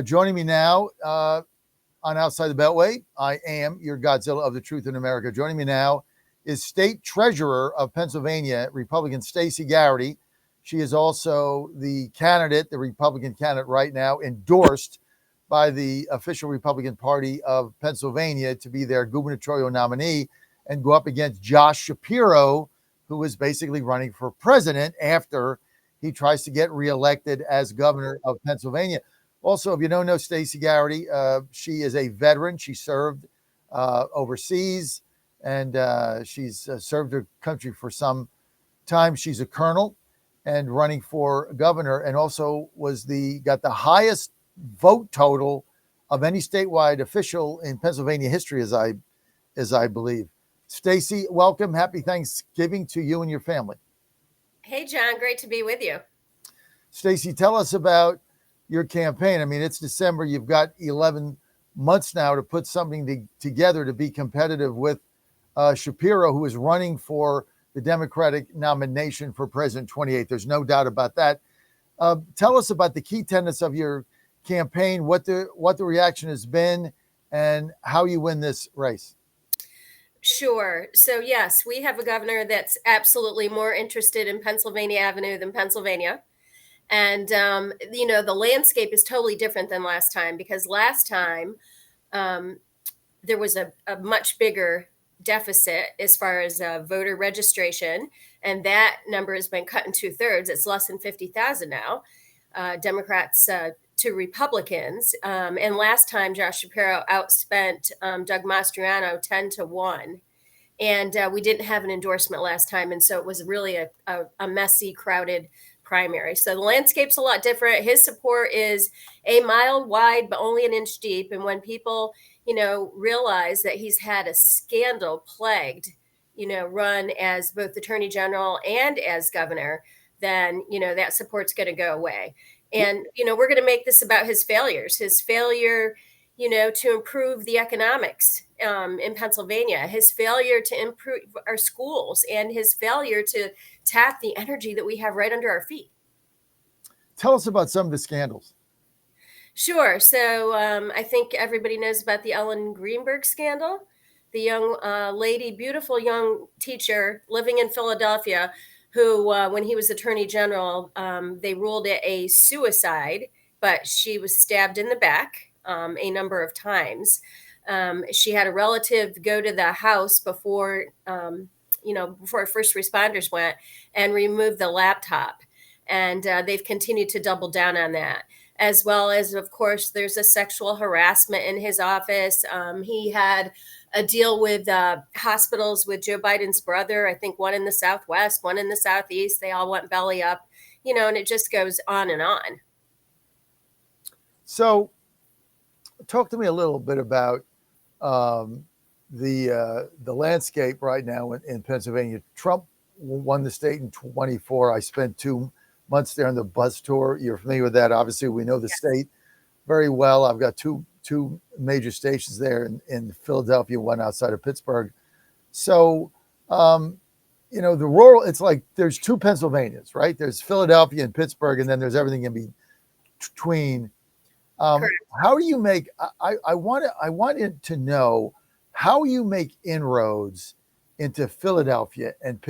Joining me now on Outside the Beltway, I am your Godzilla of the Truth in America. Joining me now is State Treasurer of Pennsylvania, Republican Stacy Garrity. She is also the candidate, the Republican candidate right now, endorsed by the official Republican Party of Pennsylvania to be their gubernatorial nominee and go up against Josh Shapiro, who is basically running for president after he tries to get reelected as governor of Pennsylvania. Also, if you don't know Stacy Garrity, she is a veteran. She served overseas, and she's served her country for some time. She's a colonel and running for governor, and also got the highest vote total of any statewide official in Pennsylvania history, as I believe. Stacy, welcome. Happy Thanksgiving to you and your family. Hey, John. Great to be with you. Stacy, tell us about your campaign. I mean, it's December. You've got 11 months now to put something together to be competitive with Shapiro, who is running for the Democratic nomination for President 28. There's no doubt about that. Tell us about the key tenets of your campaign, what the reaction has been, and how you win this race. Sure. So, yes, we have a governor that's absolutely more interested in Pennsylvania Avenue than Pennsylvania. And, the landscape is totally different than last time, because last time there was a much bigger deficit as far as voter registration. And that number has been cut in 2/3. It's less than 50,000 now, Democrats to Republicans. And last time, Josh Shapiro outspent Doug Mastriano 10-1. And we didn't have an endorsement last time. And so it was really a messy, crowded primary. So the landscape's a lot different. His support is a mile wide, but only an inch deep. And when people, realize that he's had a scandal plagued, run as both attorney general and as governor, then, that support's going to go away. And, we're going to make this about his failure, to improve the economics in Pennsylvania, his failure to improve our schools, and his failure to tap the energy that we have right under our feet. Tell us about some of the scandals. Sure. So I think everybody knows about the Ellen Greenberg scandal, the young lady, beautiful young teacher living in Philadelphia, who, when he was attorney general, they ruled it a suicide, but she was stabbed in the back a number of times. She had a relative go to the house before first responders went and remove the laptop. And they've continued to double down on that, as well as, of course, there's a sexual harassment in his office. He had a deal with hospitals with Joe Biden's brother, I think one in the Southwest, one in the Southeast. They all went belly up, and it just goes on and on. So talk to me a little bit about the landscape right now in Pennsylvania. Trump won the state in 24. I spent 2 months there on the bus tour. You're familiar with that. Obviously, we know the state very well. I've got two major stations there in Philadelphia, one outside of Pittsburgh. So, the rural, it's like there's two Pennsylvanias, right? There's Philadelphia and Pittsburgh, and then there's everything in between. How do you make, I wanted to know how you make inroads into Philadelphia and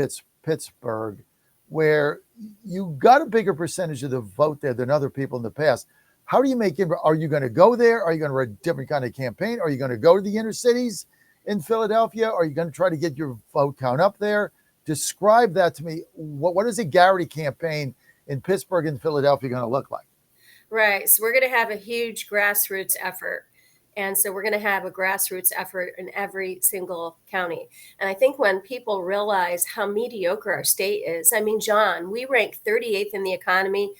Pittsburgh, where you got a bigger percentage of the vote there than other people in the past. How do you make inroads? Are you going to go there? Are you going to run a different kind of campaign? Are you going to go to the inner cities in Philadelphia? Are you going to try to get your vote count up there? Describe that to me. What is a Garrity campaign in Pittsburgh and Philadelphia going to look like? Right. So we're going to have a huge grassroots effort. And so we're going to have a grassroots effort in every single county. And I think when people realize how mediocre our state is, I mean, John, we rank 38th in the economy,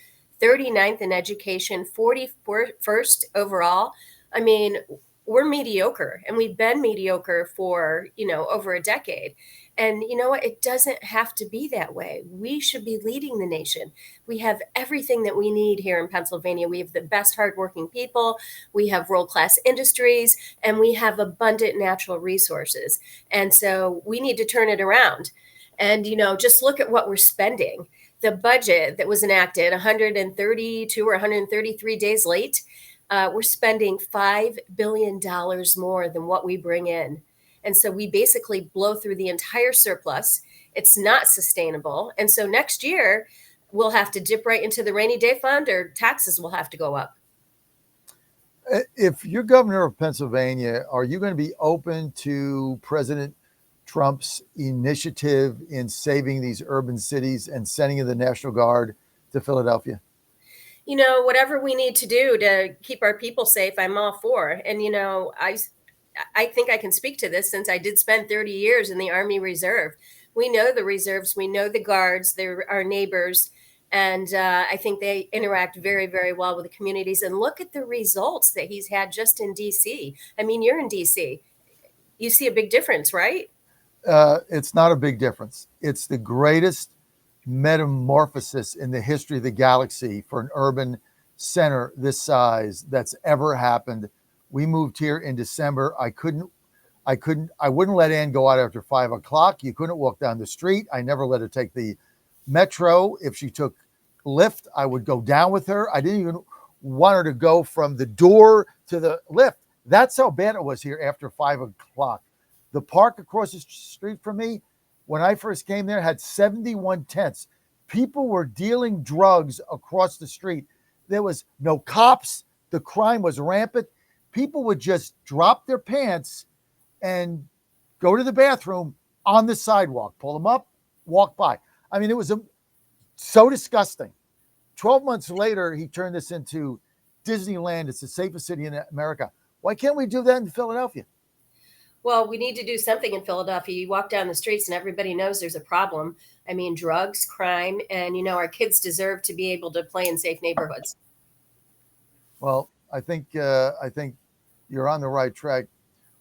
39th in education, 41st overall. I mean, we're mediocre, and we've been mediocre for, over a decade. And you know what? It doesn't have to be that way. We should be leading the nation. We have everything that we need here in Pennsylvania. We have the best hardworking people. We have world-class industries, and we have abundant natural resources. And so we need to turn it around. And, just look at what we're spending. The budget that was enacted 132 or 133 days late. we're spending $5 billion more than what we bring in. And so we basically blow through the entire surplus. It's not sustainable. And so next year, we'll have to dip right into the rainy day fund, or taxes will have to go up. If you're governor of Pennsylvania, are you going to be open to President Trump's initiative in saving these urban cities and sending in the National Guard to Philadelphia? Whatever we need to do to keep our people safe, I'm all for. And I think I can speak to this since I did spend 30 years in the Army Reserve. We know the reserves, we know the guards, they're our neighbors. And I think they interact very, very well with the communities. And look at the results that he's had just in DC. I mean, you're in DC. You see a big difference, right? It's not a big difference. It's the greatest metamorphosis in the history of the galaxy for an urban center this size that's ever happened. We moved here in December. I wouldn't let Ann go out after 5 o'clock. You couldn't walk down the street. I never let her take the metro. If she took Lyft, I would go down with her. I didn't even want her to go from the door to the lift. That's how bad it was here after 5 o'clock. The park across the street from me, when I first came there, had 71 tents. People were dealing drugs across the street. There was no cops. The crime was rampant. People would just drop their pants and go to the bathroom on the sidewalk, pull them up, walk by. I mean, it was so disgusting. 12 months later, he turned this into Disneyland. It's the safest city in America. Why can't we do that in Philadelphia? Well, we need to do something in Philadelphia. You walk down the streets and everybody knows there's a problem. I mean, drugs, crime, and our kids deserve to be able to play in safe neighborhoods. Well, I think you're on the right track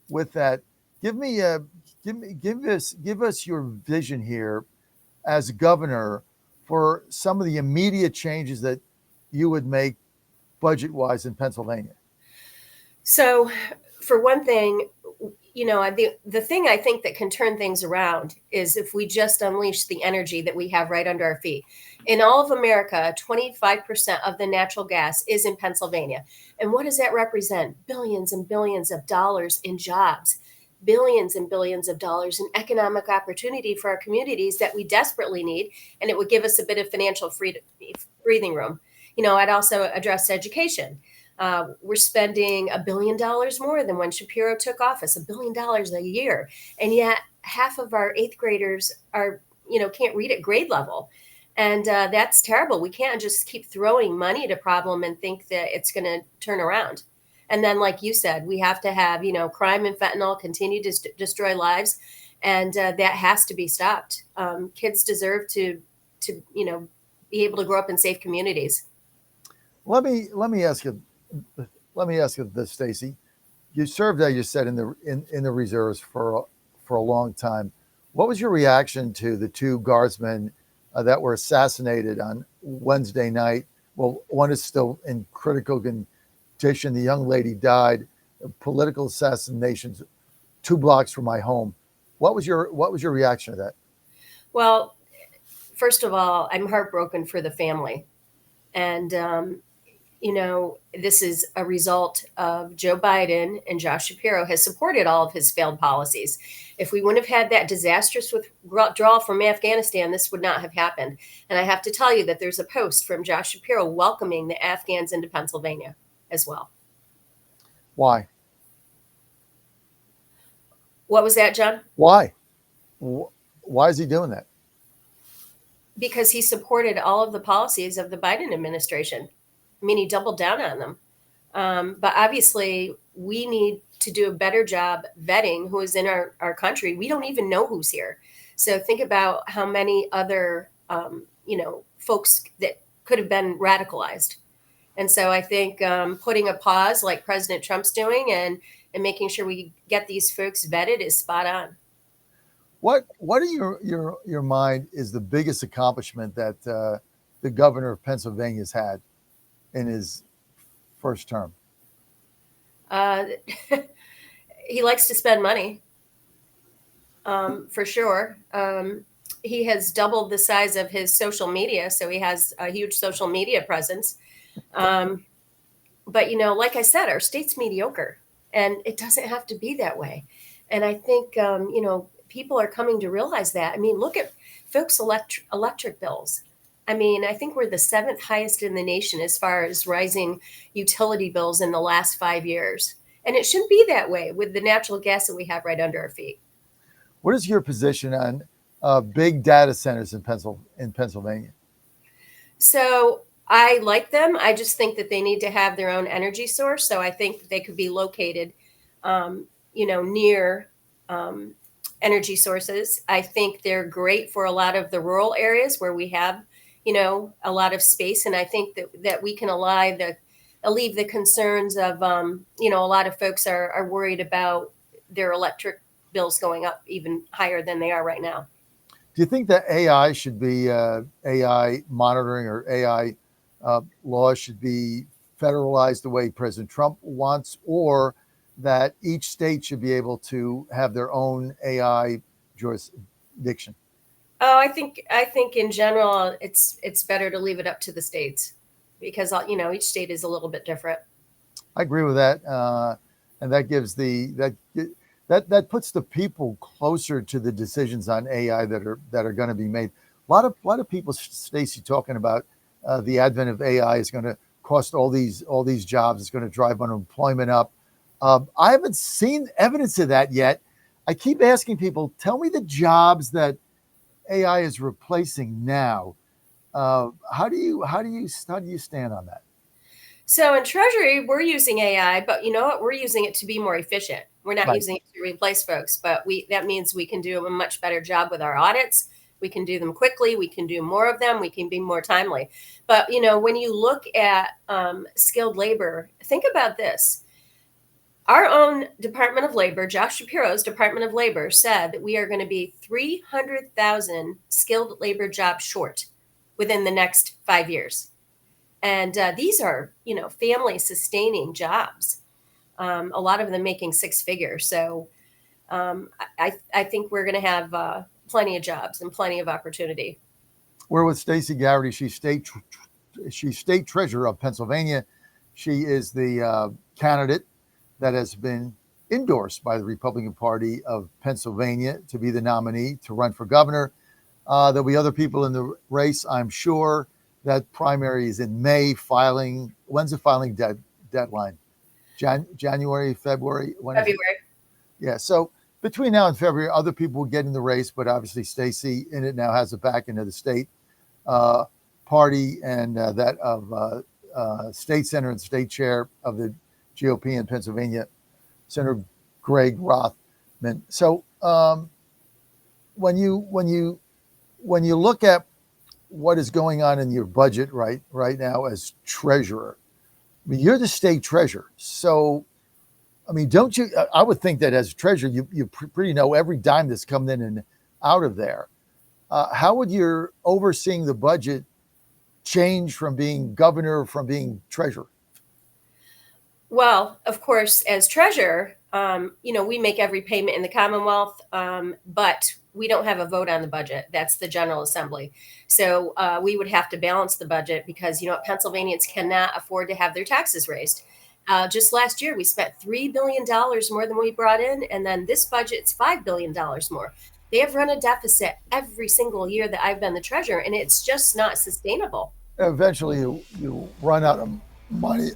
with that. Give us your vision here as governor for some of the immediate changes that you would make budget-wise in Pennsylvania. So, for one thing, the thing I think that can turn things around is if we just unleash the energy that we have right under our feet. In all of America, 25% of the natural gas is in Pennsylvania. And what does that represent? Billions and billions of dollars in jobs, billions and billions of dollars in economic opportunity for our communities that we desperately need. And it would give us a bit of financial breathing room. I'd also address education. We're spending $1 billion more than when Shapiro took office, $1 billion a year. And yet half of our eighth graders can't read at grade level. And that's terrible. We can't just keep throwing money at a problem and think that it's going to turn around. And then, like you said, we have to have, crime and fentanyl continue to destroy lives. And that has to be stopped. Kids deserve to be able to grow up in safe communities. Let me ask you this, Stacy. You served, as you said, in the reserves for a long time. What was your reaction to the two guardsmen that were assassinated on Wednesday night? Well, one is still in critical condition. The young lady died. Political assassinations 2 blocks from my home. What was your reaction to that? Well, first of all, I'm heartbroken for the family, and this is a result of Joe Biden, and Josh Shapiro has supported all of his failed policies. If we wouldn't have had that disastrous withdrawal from Afghanistan, this would not have happened. And I have to tell you that there's a post from Josh Shapiro welcoming the Afghans into Pennsylvania as well. Why? What was that, John? Why? Why is he doing that? Because he supported all of the policies of the Biden administration. I mean, he doubled down on them. But obviously, we need to do a better job vetting who is in our country. We don't even know who's here. So think about how many other, folks that could have been radicalized. And so I think putting a pause like President Trump's doing and making sure we get these folks vetted is spot on. What in your mind is the biggest accomplishment that the governor of Pennsylvania has had in his first term? He likes to spend money, for sure. He has doubled the size of his social media, so he has a huge social media presence. But, like I said, our state's mediocre, and it doesn't have to be that way. And I think, people are coming to realize that. I mean, look at folks' electric bills. I mean, I think we're the seventh highest in the nation as far as rising utility bills in the last 5 years. And it shouldn't be that way with the natural gas that we have right under our feet. What is your position on big data centers in Pennsylvania? So I like them. I just think that they need to have their own energy source. So I think they could be located, near energy sources. I think they're great for a lot of the rural areas where we have, a lot of space. And I think that we can alleviate the concerns of, a lot of folks are worried about their electric bills going up even higher than they are right now. Do you think that AI should be AI monitoring or AI laws should be federalized the way President Trump wants, or that each state should be able to have their own AI jurisdiction? Oh, I think in general, it's better to leave it up to the states because each state is a little bit different. I agree with that, and that gives that puts the people closer to the decisions on AI that are going to be made. A lot of people, Stacy, talking about the advent of AI is going to cost all these jobs. It's going to drive unemployment up. I haven't seen evidence of that yet. I keep asking people, tell me the jobs that AI is replacing now. How do you stand on that? So in Treasury, we're using AI, but you know what? We're using it to be more efficient. We're not Right. using it to replace folks, but that means we can do a much better job with our audits. We can do them quickly. We can do more of them. We can be more timely. But when you look at skilled labor, think about this. Our own Department of Labor, Josh Shapiro's Department of Labor, said that we are going to be 300,000 skilled labor jobs short within the next 5 years. And these are, family sustaining jobs. A lot of them making six figures. So I think we're going to have plenty of jobs and plenty of opportunity. We're with Stacy Garrity. She's state treasurer of Pennsylvania. She is the candidate that has been endorsed by the Republican Party of Pennsylvania to be the nominee to run for governor. There'll be other people in the race, I'm sure. That primary is in May. When's the filing deadline? January, February? February. Yeah. So between now and February, other people will get in the race, but obviously Stacy in it now has a back into the state party and that of state senator and state chair of the GOP in Pennsylvania, Senator Greg Rothman. So when you look at what is going on in your budget right now as treasurer, I mean, you're the state treasurer. So, I mean, don't you, I would think that as a treasurer, you pretty know every dime that's coming in and out of there. How would your overseeing the budget change from being governor, from being treasurer? Well, of course, as treasurer, we make every payment in the Commonwealth, but we don't have a vote on the budget. That's the General Assembly. So we would have to balance the budget because, Pennsylvanians cannot afford to have their taxes raised. Just last year, we spent $3 billion more than we brought in. And then this budget's $5 billion more. They have run a deficit every single year that I've been the treasurer, and it's just not sustainable. Eventually, you run out of money.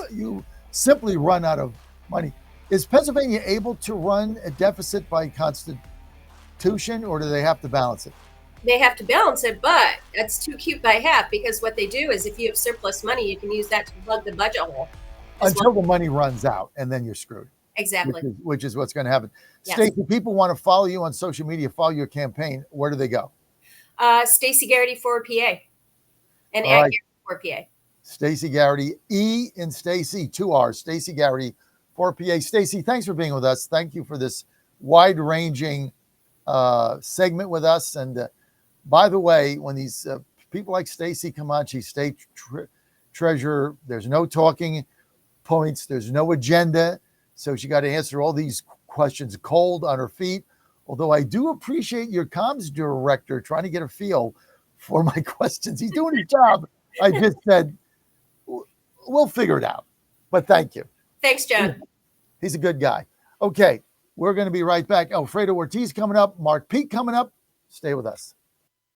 You simply run out of money. Is Pennsylvania able to run a deficit by constitution, or do they have to balance it? They have to balance it, but that's too cute by half because what they do is if you have surplus money, you can use that to plug the budget hole. Until the money runs out, and then you're screwed. Exactly. Which is what's going to happen. Yes. Stacy, people want to follow you on social media, follow your campaign. Where do they go? Stacy Garrity for PA. And All right. for PA. Stacy Garrity, E in Stacy, 2 R's. Stacy Garrity for PA. Stacy, thanks for being with us. Thank you for this wide-ranging segment with us. And by the way, when these people like Stacy come on, she's state treasurer. There's no talking points. There's no agenda. So she got to answer all these questions cold on her feet. Although I do appreciate your comms director trying to get a feel for my questions. He's doing his job. I just said, we'll figure it out. But thank you. Thanks, John. He's a good guy. Okay, we're going to be right back. Alfredo Ortiz coming up, Mark Peak coming up. Stay with us.